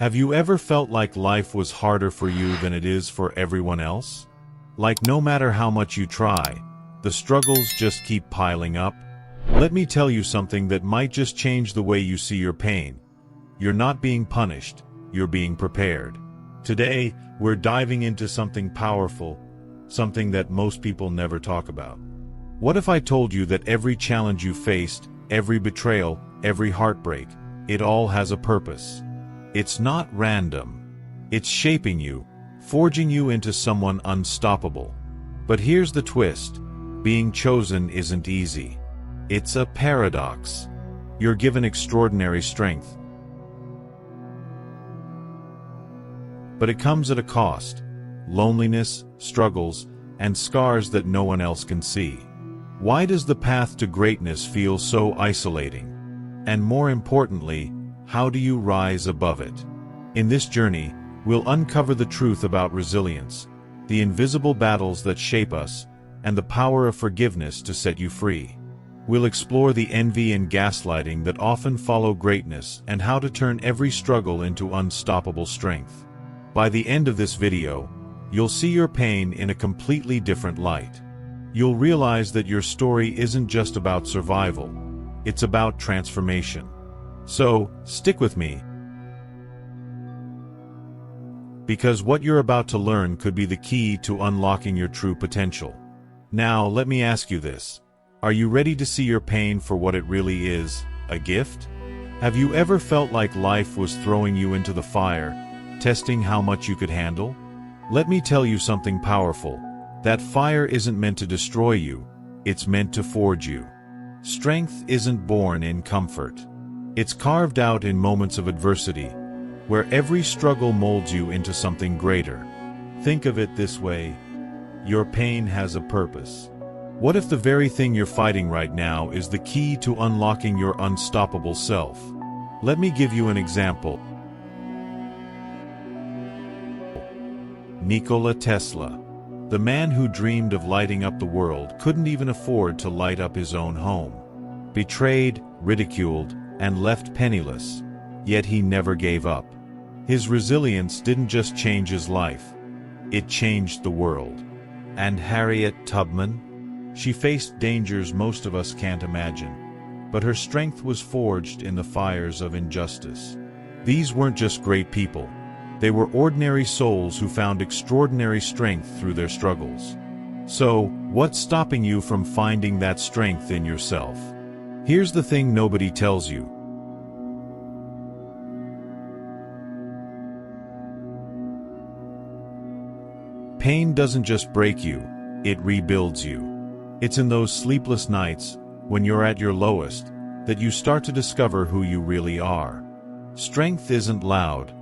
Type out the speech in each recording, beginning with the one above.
Have you ever felt like life was harder for you than it is for everyone else? Like no matter how much you try, the struggles just keep piling up? Let me tell you something that might just change the way you see your pain. You're not being punished, you're being prepared. Today, we're diving into something powerful, something that most people never talk about. What if I told you that every challenge you faced, every betrayal, every heartbreak, it all has a purpose? It's not random. It's shaping you, forging you into someone unstoppable. But here's the twist. Being chosen isn't easy. It's a paradox. You're given extraordinary strength, but it comes at a cost. Loneliness, struggles, and scars that no one else can see. Why does the path to greatness feel so isolating? And more importantly, how do you rise above it? In this journey, we'll uncover the truth about resilience, the invisible battles that shape us, and the power of forgiveness to set you free. We'll explore the envy and gaslighting that often follow greatness and how to turn every struggle into unstoppable strength. By the end of this video, you'll see your pain in a completely different light. You'll realize that your story isn't just about survival, it's about transformation. So, stick with me, because what you're about to learn could be the key to unlocking your true potential. Now, let me ask you this. Are you ready to see your pain for what it really is, a gift? Have you ever felt like life was throwing you into the fire, testing how much you could handle? Let me tell you something powerful. That fire isn't meant to destroy you, it's meant to forge you. Strength isn't born in comfort. It's carved out in moments of adversity, where every struggle molds you into something greater. Think of it this way. Your pain has a purpose. What if the very thing you're fighting right now is the key to unlocking your unstoppable self? Let me give you an example. Nikola Tesla, the man who dreamed of lighting up the world, couldn't even afford to light up his own home. Betrayed, ridiculed, and left penniless, yet he never gave up. His resilience didn't just change his life, it changed the world. And Harriet Tubman? She faced dangers most of us can't imagine, but her strength was forged in the fires of injustice. These weren't just great people. They were ordinary souls who found extraordinary strength through their struggles. So, what's stopping you from finding that strength in yourself? Here's the thing nobody tells you. Pain doesn't just break you, it rebuilds you. It's in those sleepless nights, when you're at your lowest, that you start to discover who you really are. Strength isn't loud,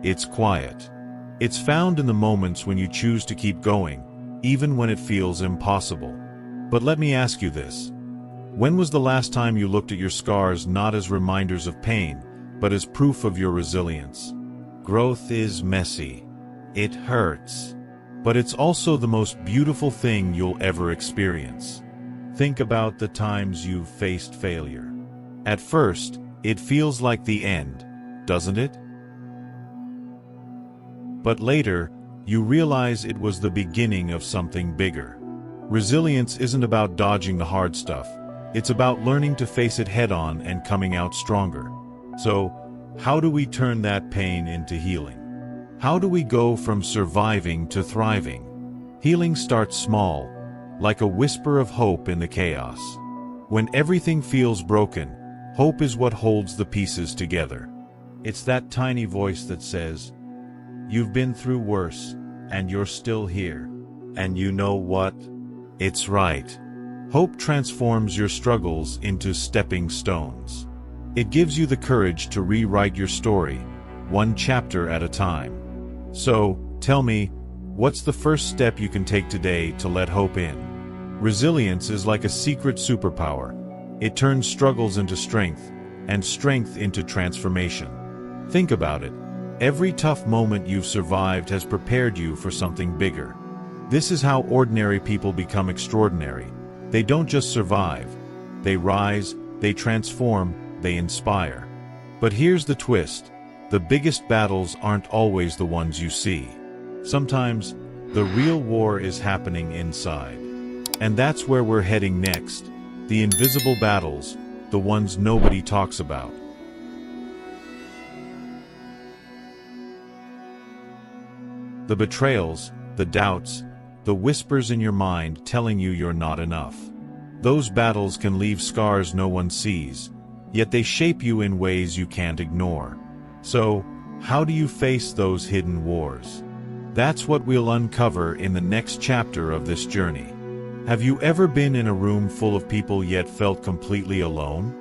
it's quiet. It's found in the moments when you choose to keep going, even when it feels impossible. But let me ask you this. When was the last time you looked at your scars not as reminders of pain, but as proof of your resilience? Growth is messy. It hurts. But it's also the most beautiful thing you'll ever experience. Think about the times you've faced failure. At first, it feels like the end, doesn't it? But later, you realize it was the beginning of something bigger. Resilience isn't about dodging the hard stuff. It's about learning to face it head-on and coming out stronger. So, how do we turn that pain into healing? How do we go from surviving to thriving? Healing starts small, like a whisper of hope in the chaos. When everything feels broken, hope is what holds the pieces together. It's that tiny voice that says, "You've been through worse, and you're still here. And you know what? It's right." Hope transforms your struggles into stepping stones. It gives you the courage to rewrite your story, one chapter at a time. So, tell me, what's the first step you can take today to let hope in? Resilience is like a secret superpower. It turns struggles into strength, and strength into transformation. Think about it. Every tough moment you've survived has prepared you for something bigger. This is how ordinary people become extraordinary. They don't just survive. They rise, they transform, they inspire. But here's the twist. The biggest battles aren't always the ones you see. Sometimes, the real war is happening inside. And that's where we're heading next. The invisible battles, the ones nobody talks about. The betrayals, the doubts, the whispers in your mind telling you you're not enough. Those battles can leave scars no one sees, yet they shape you in ways you can't ignore. So, how do you face those hidden wars? That's what we'll uncover in the next chapter of this journey. Have you ever been in a room full of people yet felt completely alone?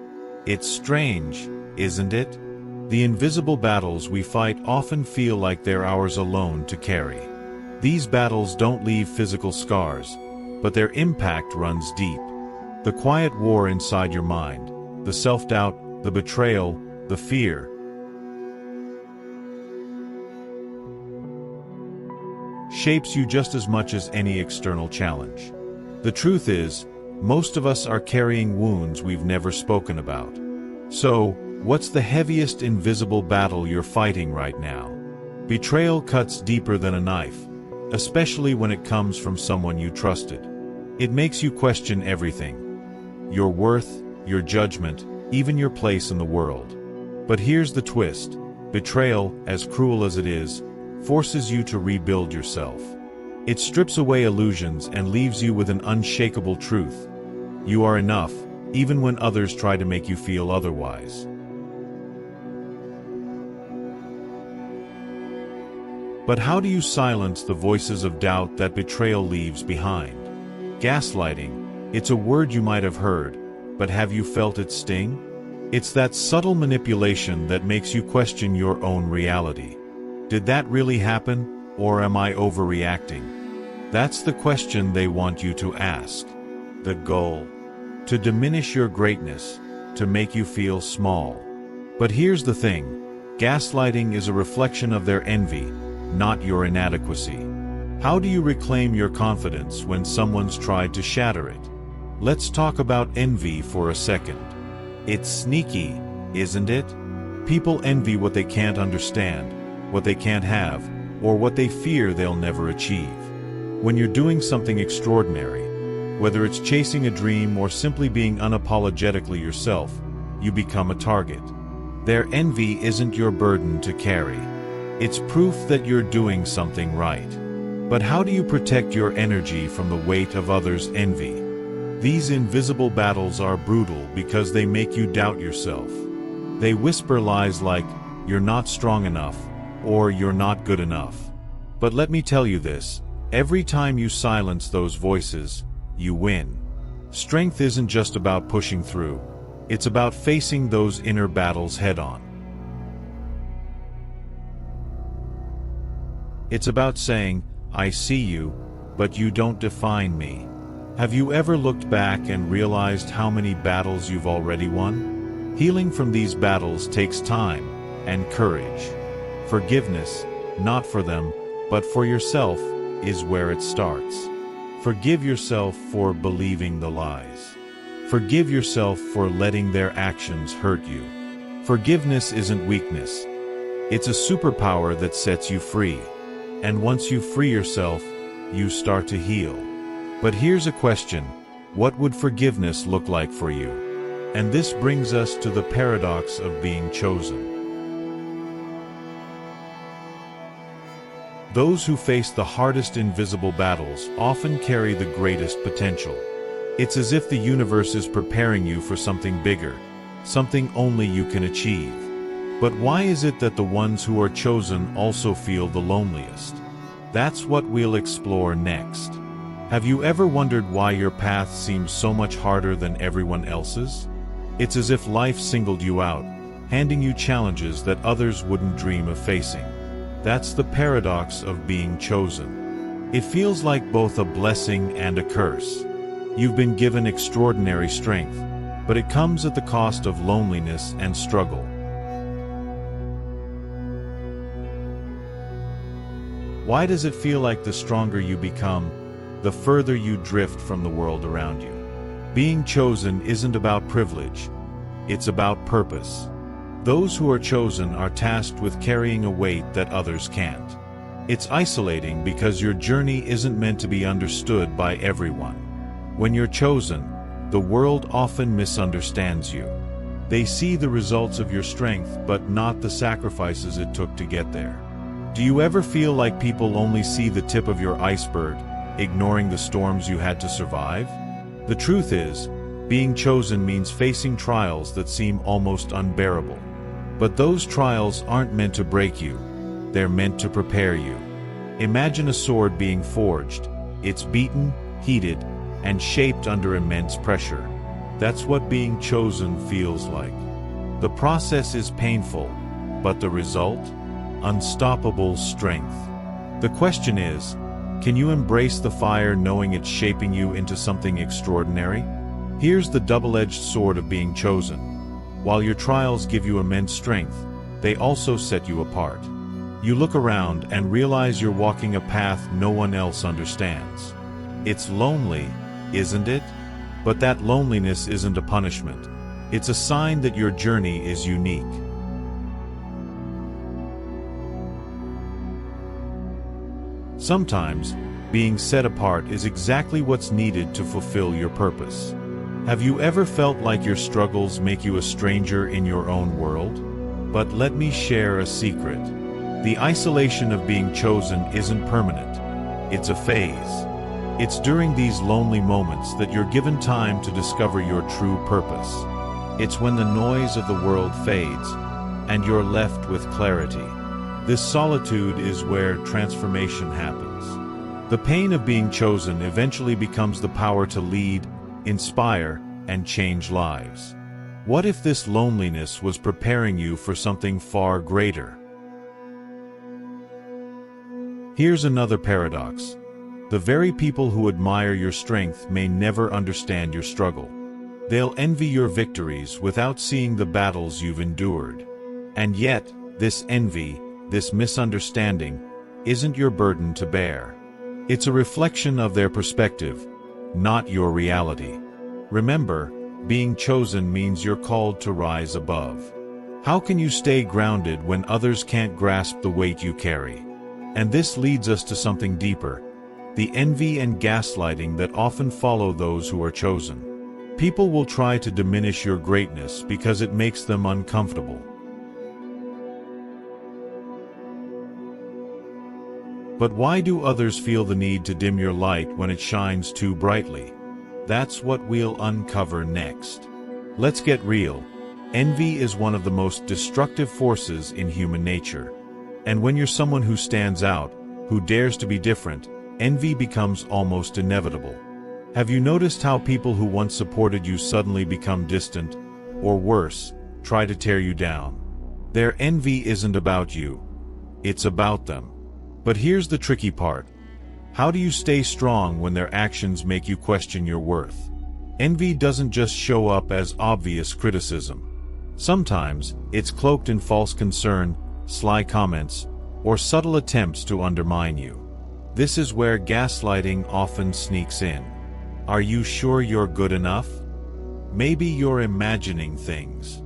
It's strange, isn't it? The invisible battles we fight often feel like they're ours alone to carry. These battles don't leave physical scars, but their impact runs deep. The quiet war inside your mind, the self-doubt, the betrayal, the fear. Shapes you just as much as any external challenge. The truth is, most of us are carrying wounds we've never spoken about. So, what's the heaviest invisible battle you're fighting right now? Betrayal cuts deeper than a knife, especially when it comes from someone you trusted. It makes you question everything. Your worth, your judgment, even your place in the world. But here's the twist. Betrayal, as cruel as it is, forces you to rebuild yourself. It strips away illusions and leaves you with an unshakable truth. You are enough, even when others try to make you feel otherwise. But how do you silence the voices of doubt that betrayal leaves behind? Gaslighting. It's a word you might have heard, but have you felt its sting? It's that subtle manipulation that makes you question your own reality. Did that really happen, or am I overreacting? That's the question they want you to ask. The goal: to diminish your greatness, to make you feel small. But here's the thing: gaslighting is a reflection of their envy, not your inadequacy. How do you reclaim your confidence when someone's tried to shatter it? Let's talk about envy for a second. It's sneaky, isn't it? People envy what they can't understand, what they can't have, or what they fear they'll never achieve. When you're doing something extraordinary, whether it's chasing a dream or simply being unapologetically yourself, you become a target. Their envy isn't your burden to carry. It's proof that you're doing something right. But how do you protect your energy from the weight of others' envy? These invisible battles are brutal because they make you doubt yourself. They whisper lies like, "You're not strong enough," or "You're not good enough." But let me tell you this, every time you silence those voices, you win. Strength isn't just about pushing through. It's about facing those inner battles head-on. It's about saying, "I see you, but you don't define me." Have you ever looked back and realized how many battles you've already won? Healing from these battles takes time and courage. Forgiveness, not for them, but for yourself, is where it starts. Forgive yourself for believing the lies. Forgive yourself for letting their actions hurt you. Forgiveness isn't weakness. It's a superpower that sets you free. And once you free yourself, you start to heal. But here's a question: what would forgiveness look like for you? And this brings us to the paradox of being chosen. Those who face the hardest invisible battles often carry the greatest potential. It's as if the universe is preparing you for something bigger, something only you can achieve. But why is it that the ones who are chosen also feel the loneliest? That's what we'll explore next. Have you ever wondered why your path seems so much harder than everyone else's? It's as if life singled you out, handing you challenges that others wouldn't dream of facing. That's the paradox of being chosen. It feels like both a blessing and a curse. You've been given extraordinary strength, but it comes at the cost of loneliness and struggle. Why does it feel like the stronger you become, the further you drift from the world around you? Being chosen isn't about privilege, it's about purpose. Those who are chosen are tasked with carrying a weight that others can't. It's isolating because your journey isn't meant to be understood by everyone. When you're chosen, the world often misunderstands you. They see the results of your strength but not the sacrifices it took to get there. Do you ever feel like people only see the tip of your iceberg, ignoring the storms you had to survive? The truth is, being chosen means facing trials that seem almost unbearable. But those trials aren't meant to break you, they're meant to prepare you. Imagine a sword being forged. It's beaten, heated, and shaped under immense pressure. That's what being chosen feels like. The process is painful, but the result? Unstoppable strength. The question is, can you embrace the fire knowing it's shaping you into something extraordinary? Here's the double-edged sword of being chosen. While your trials give you immense strength, they also set you apart. You look around and realize you're walking a path no one else understands. It's lonely, isn't it? But that loneliness isn't a punishment. It's a sign that your journey is unique. Sometimes, being set apart is exactly what's needed to fulfill your purpose. Have you ever felt like your struggles make you a stranger in your own world? But let me share a secret. The isolation of being chosen isn't permanent. It's a phase. It's during these lonely moments that you're given time to discover your true purpose. It's when the noise of the world fades, and you're left with clarity. This solitude is where transformation happens. The pain of being chosen eventually becomes the power to lead, inspire, and change lives. What if this loneliness was preparing you for something far greater? Here's another paradox. The very people who admire your strength may never understand your struggle. They'll envy your victories without seeing the battles you've endured. And yet, this envy, this misunderstanding, isn't your burden to bear. It's a reflection of their perspective, not your reality. Remember, being chosen means you're called to rise above. How can you stay grounded when others can't grasp the weight you carry? And this leads us to something deeper. The envy and gaslighting that often follow those who are chosen. People will try to diminish your greatness because it makes them uncomfortable. But why do others feel the need to dim your light when it shines too brightly? That's what we'll uncover next. Let's get real. Envy is one of the most destructive forces in human nature. And when you're someone who stands out, who dares to be different, envy becomes almost inevitable. Have you noticed how people who once supported you suddenly become distant, or worse, try to tear you down? Their envy isn't about you. It's about them. But here's the tricky part. How do you stay strong when their actions make you question your worth? Envy doesn't just show up as obvious criticism. Sometimes, it's cloaked in false concern, sly comments, or subtle attempts to undermine you. This is where gaslighting often sneaks in. Are you sure you're good enough? Maybe you're imagining things.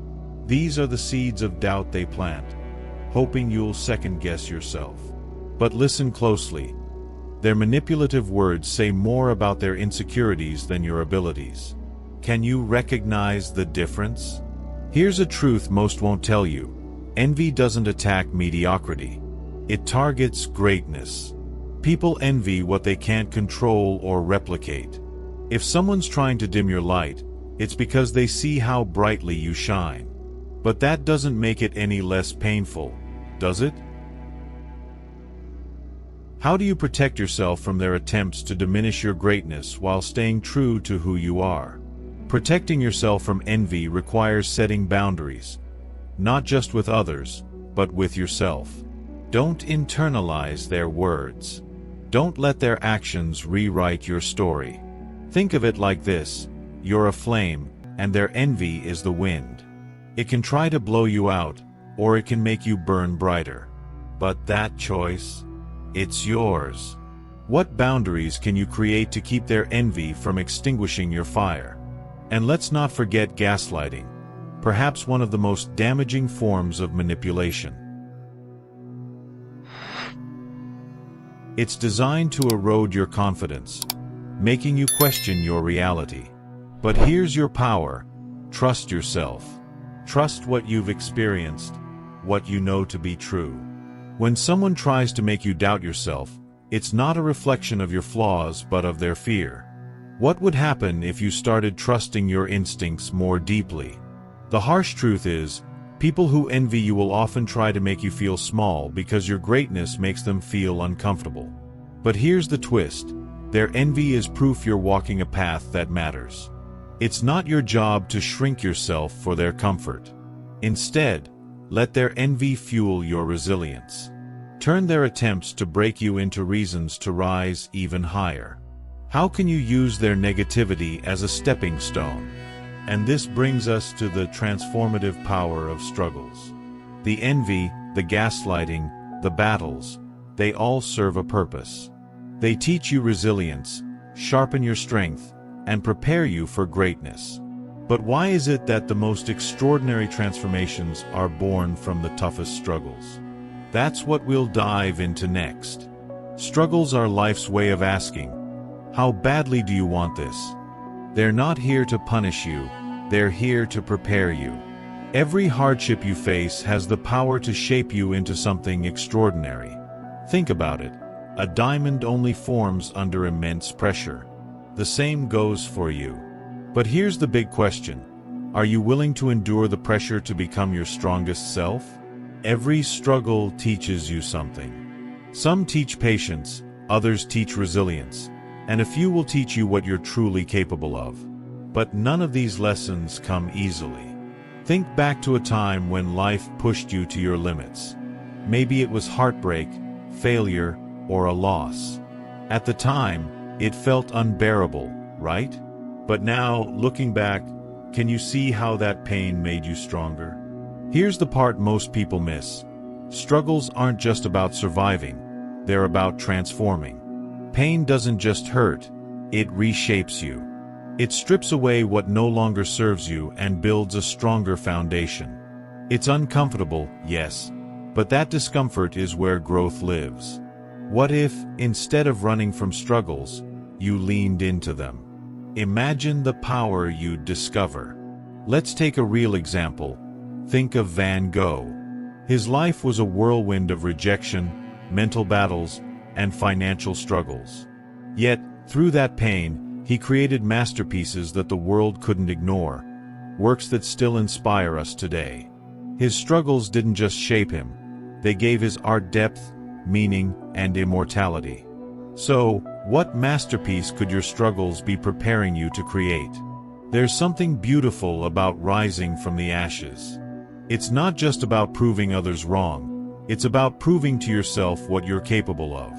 These are the seeds of doubt they plant, hoping you'll second-guess yourself. But listen closely. Their manipulative words say more about their insecurities than your abilities. Can you recognize the difference? Here's a truth most won't tell you. Envy doesn't attack mediocrity. It targets greatness. People envy what they can't control or replicate. If someone's trying to dim your light, it's because they see how brightly you shine. But that doesn't make it any less painful, does it? How do you protect yourself from their attempts to diminish your greatness while staying true to who you are? Protecting yourself from envy requires setting boundaries, not just with others, but with yourself. Don't internalize their words. Don't let their actions rewrite your story. Think of it like this: you're a flame, and their envy is the wind. It can try to blow you out, or it can make you burn brighter. But that choice, it's yours. What boundaries can you create to keep their envy from extinguishing your fire? And let's not forget gaslighting. perhaps one of the most damaging forms of manipulation. It's designed to erode your confidence, making you question your reality. But here's your power: trust yourself. Trust what you've experienced, what you know to be true. When someone tries to make you doubt yourself, it's not a reflection of your flaws but of their fear. What would happen if you started trusting your instincts more deeply? The harsh truth is, people who envy you will often try to make you feel small because your greatness makes them feel uncomfortable. But here's the twist: their envy is proof you're walking a path that matters. It's not your job to shrink yourself for their comfort. Instead, let their envy fuel your resilience. Turn their attempts to break you into reasons to rise even higher. How can you use their negativity as a stepping stone? And this brings us to the transformative power of struggles. The envy, the gaslighting, the battles, they all serve a purpose. They teach you resilience, sharpen your strength, and prepare you for greatness. But why is it that the most extraordinary transformations are born from the toughest struggles? That's what we'll dive into next. Struggles are life's way of asking, how badly do you want this? They're not here to punish you, they're here to prepare you. Every hardship you face has the power to shape you into something extraordinary. Think about it. A diamond only forms under immense pressure. The same goes for you. But here's the big question: are you willing to endure the pressure to become your strongest self? Every struggle teaches you something. Some teach patience, others teach resilience, and a few will teach you what you're truly capable of. But none of these lessons come easily. Think back to a time when life pushed you to your limits. Maybe it was heartbreak, failure, or a loss. At the time, it felt unbearable, right? But now, looking back, can you see how that pain made you stronger? Here's the part most people miss. Struggles aren't just about surviving, they're about transforming. Pain doesn't just hurt, it reshapes you. It strips away what no longer serves you and builds a stronger foundation. It's uncomfortable, yes, but that discomfort is where growth lives. What if, instead of running from struggles, you leaned into them? Imagine the power you'd discover. Let's take a real example. Think of Van Gogh. His life was a whirlwind of rejection, mental battles, and financial struggles. Yet, through that pain, he created masterpieces that the world couldn't ignore, works that still inspire us today. His struggles didn't just shape him, they gave his art depth, meaning, and immortality. So, what masterpiece could your struggles be preparing you to create? There's something beautiful about rising from the ashes. It's not just about proving others wrong, it's about proving to yourself what you're capable of.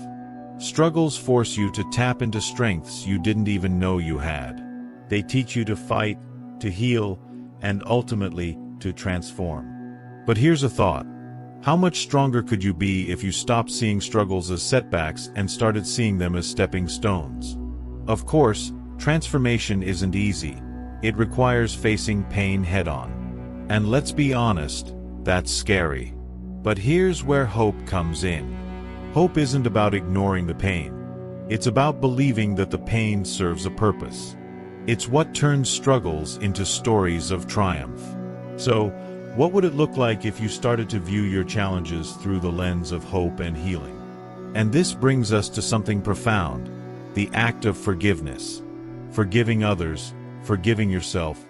Struggles force you to tap into strengths you didn't even know you had. They teach you to fight, to heal, and ultimately, to transform. But here's a thought. How much stronger could you be if you stopped seeing struggles as setbacks and started seeing them as stepping stones? Of course, transformation isn't easy. It requires facing pain head-on. And let's be honest, that's scary. But here's where hope comes in. Hope isn't about ignoring the pain. It's about believing that the pain serves a purpose. It's what turns struggles into stories of triumph. So, what would it look like if you started to view your challenges through the lens of hope and healing? And this brings us to something profound, the act of forgiveness. Forgiving others, forgiving yourself.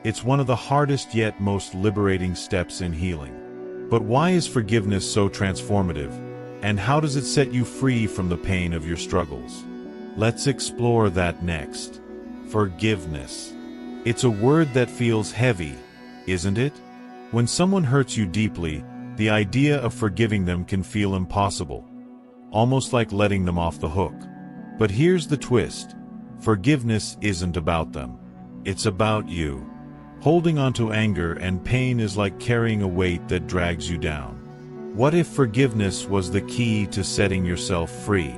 It's one of the hardest yet most liberating steps in healing. But why is forgiveness so transformative? And how does it set you free from the pain of your struggles? Let's explore that next. Forgiveness. It's a word that feels heavy, isn't it? When someone hurts you deeply, the idea of forgiving them can feel impossible, almost like letting them off the hook. But here's the twist. Forgiveness isn't about them. It's about you. Holding on to anger and pain is like carrying a weight that drags you down. What if forgiveness was the key to setting yourself free?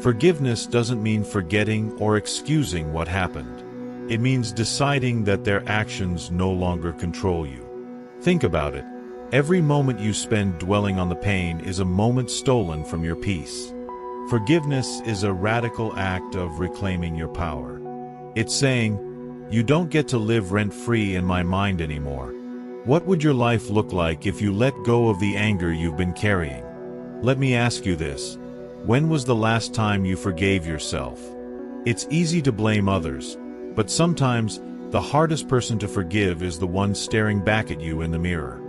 Forgiveness doesn't mean forgetting or excusing what happened. It means deciding that their actions no longer control you. Think about it. Every moment you spend dwelling on the pain is a moment stolen from your peace. Forgiveness is a radical act of reclaiming your power. It's saying, you don't get to live rent-free in my mind anymore. What would your life look like if you let go of the anger you've been carrying? Let me ask you this. When was the last time you forgave yourself? It's easy to blame others, but sometimes the hardest person to forgive is the one staring back at you in the mirror.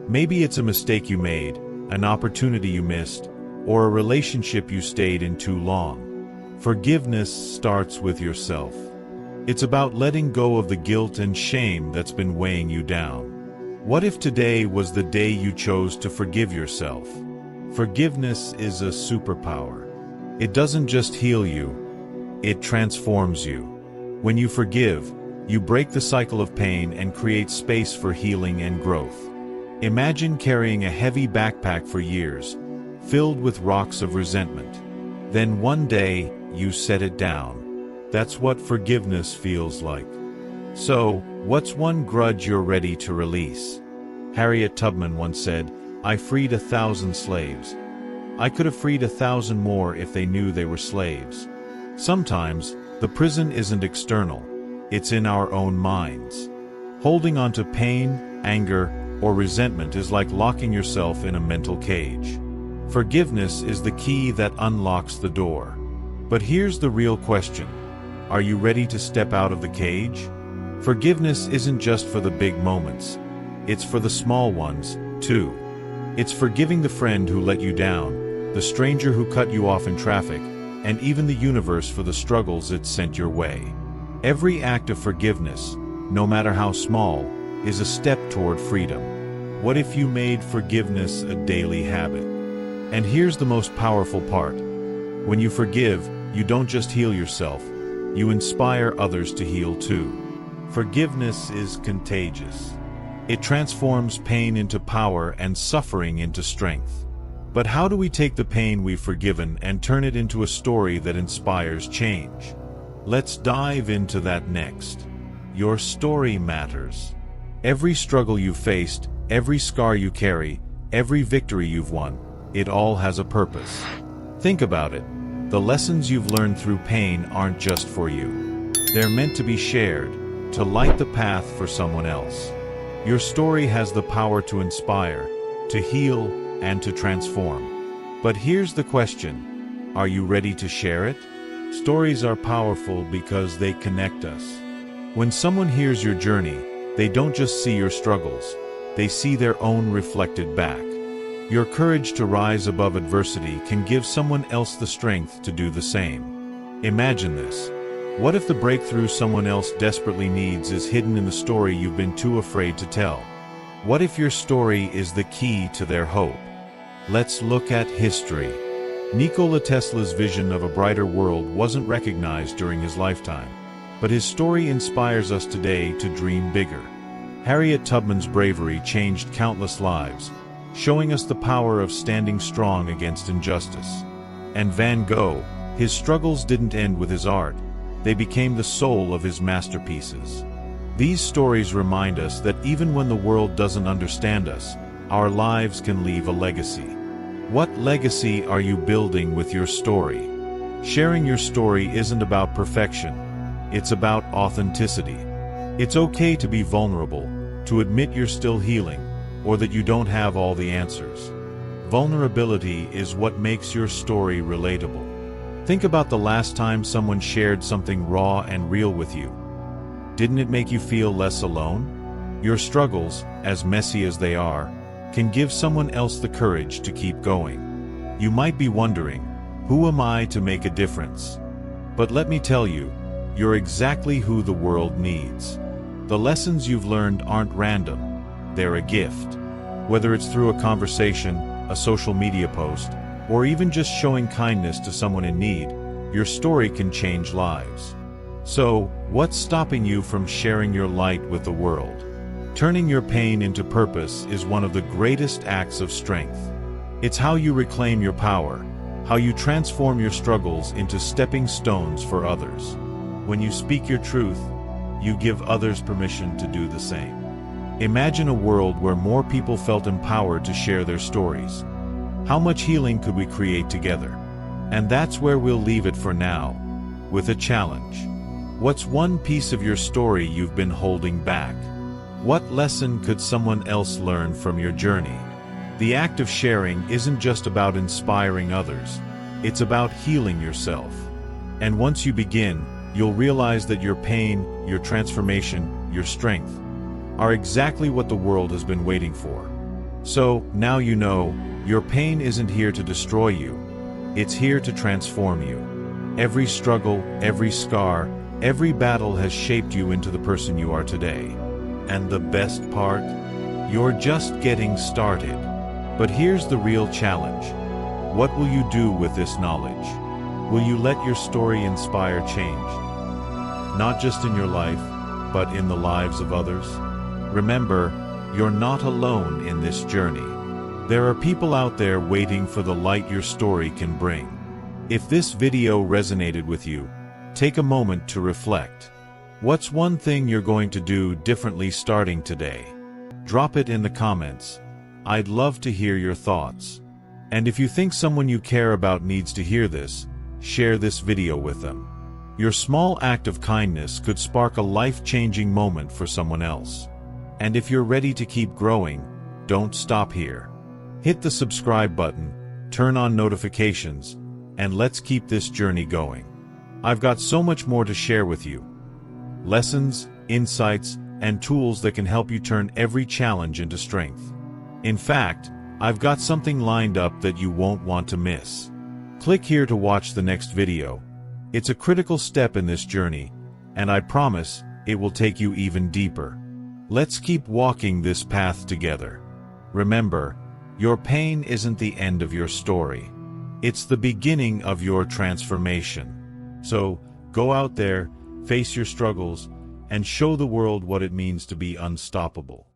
Maybe it's a mistake you made, an opportunity you missed, or a relationship you stayed in too long. Forgiveness starts with yourself. It's about letting go of the guilt and shame that's been weighing you down. What if today was the day you chose to forgive yourself? Forgiveness is a superpower. It doesn't just heal you, it transforms you. When you forgive, you break the cycle of pain and create space for healing and growth. Imagine carrying a heavy backpack for years, filled with rocks of resentment. Then one day, you set it down. That's what forgiveness feels like. So, what's one grudge you're ready to release? Harriet Tubman once said, "I freed 1,000 slaves. I could have freed 1,000 more if they knew they were slaves." Sometimes, the prison isn't external, it's in our own minds. Holding on to pain, anger, or resentment is like locking yourself in a mental cage. Forgiveness is the key that unlocks the door. But here's the real question. Are you ready to step out of the cage? Forgiveness isn't just for the big moments. It's for the small ones, too. It's forgiving the friend who let you down, the stranger who cut you off in traffic, and even the universe for the struggles it sent your way. Every act of forgiveness, no matter how small, is a step toward freedom. What if you made forgiveness a daily habit? And here's the most powerful part. When you forgive, you don't just heal yourself, you inspire others to heal too. Forgiveness is contagious. It transforms pain into power and suffering into strength. But how do we take the pain we've forgiven and turn it into a story that inspires change? Let's dive into that next. Your story matters. Every struggle you've faced, every scar you carry, every victory you've won, it all has a purpose. Think about it. The lessons you've learned through pain aren't just for you. They're meant to be shared, to light the path for someone else. Your story has the power to inspire, to heal, and to transform. But here's the question. Are you ready to share it? Stories are powerful because they connect us. When someone hears your journey, they don't just see your struggles, they see their own reflected back. Your courage to rise above adversity can give someone else the strength to do the same. Imagine this. What if the breakthrough someone else desperately needs is hidden in the story you've been too afraid to tell? What if your story is the key to their hope? Let's look at history. Nikola Tesla's vision of a brighter world wasn't recognized during his lifetime, but his story inspires us today to dream bigger. Harriet Tubman's bravery changed countless lives, showing us the power of standing strong against injustice. And Van Gogh, his struggles didn't end with his art, they became the soul of his masterpieces. These stories remind us that even when the world doesn't understand us, our lives can leave a legacy. What legacy are you building with your story? Sharing your story isn't about perfection, it's about authenticity. It's okay to be vulnerable, to admit you're still healing, or that you don't have all the answers. Vulnerability is what makes your story relatable. Think about the last time someone shared something raw and real with you. Didn't it make you feel less alone? Your struggles, as messy as they are, can give someone else the courage to keep going. You might be wondering, who am I to make a difference? But let me tell you, you're exactly who the world needs. The lessons you've learned aren't random, they're a gift. Whether it's through a conversation, a social media post, or even just showing kindness to someone in need, your story can change lives. So, what's stopping you from sharing your light with the world? Turning your pain into purpose is one of the greatest acts of strength. It's how you reclaim your power, how you transform your struggles into stepping stones for others. When you speak your truth, you give others permission to do the same. Imagine a world where more people felt empowered to share their stories. How much healing could we create together? And that's where we'll leave it for now, with a challenge. What's one piece of your story you've been holding back? What lesson could someone else learn from your journey? The act of sharing isn't just about inspiring others, it's about healing yourself. And once you begin, you'll realize that your pain, your transformation, your strength are exactly what the world has been waiting for. So, now you know, your pain isn't here to destroy you, it's here to transform you. Every struggle, every scar, every battle has shaped you into the person you are today. And the best part? You're just getting started. But here's the real challenge. What will you do with this knowledge? Will you let your story inspire change? Not just in your life, but in the lives of others? Remember, you're not alone in this journey. There are people out there waiting for the light your story can bring. If this video resonated with you, take a moment to reflect. What's one thing you're going to do differently starting today? Drop it in the comments. I'd love to hear your thoughts. And if you think someone you care about needs to hear this, share this video with them. Your small act of kindness could spark a life-changing moment for someone else. And if you're ready to keep growing, don't stop here. Hit the subscribe button, turn on notifications, and let's keep this journey going. I've got so much more to share with you. Lessons, insights, and tools that can help you turn every challenge into strength. In fact, I've got something lined up that you won't want to miss. Click here to watch the next video. It's a critical step in this journey, and I promise it will take you even deeper. Let's keep walking this path together. Remember, your pain isn't the end of your story. It's the beginning of your transformation. So, go out there, face your struggles, and show the world what it means to be unstoppable.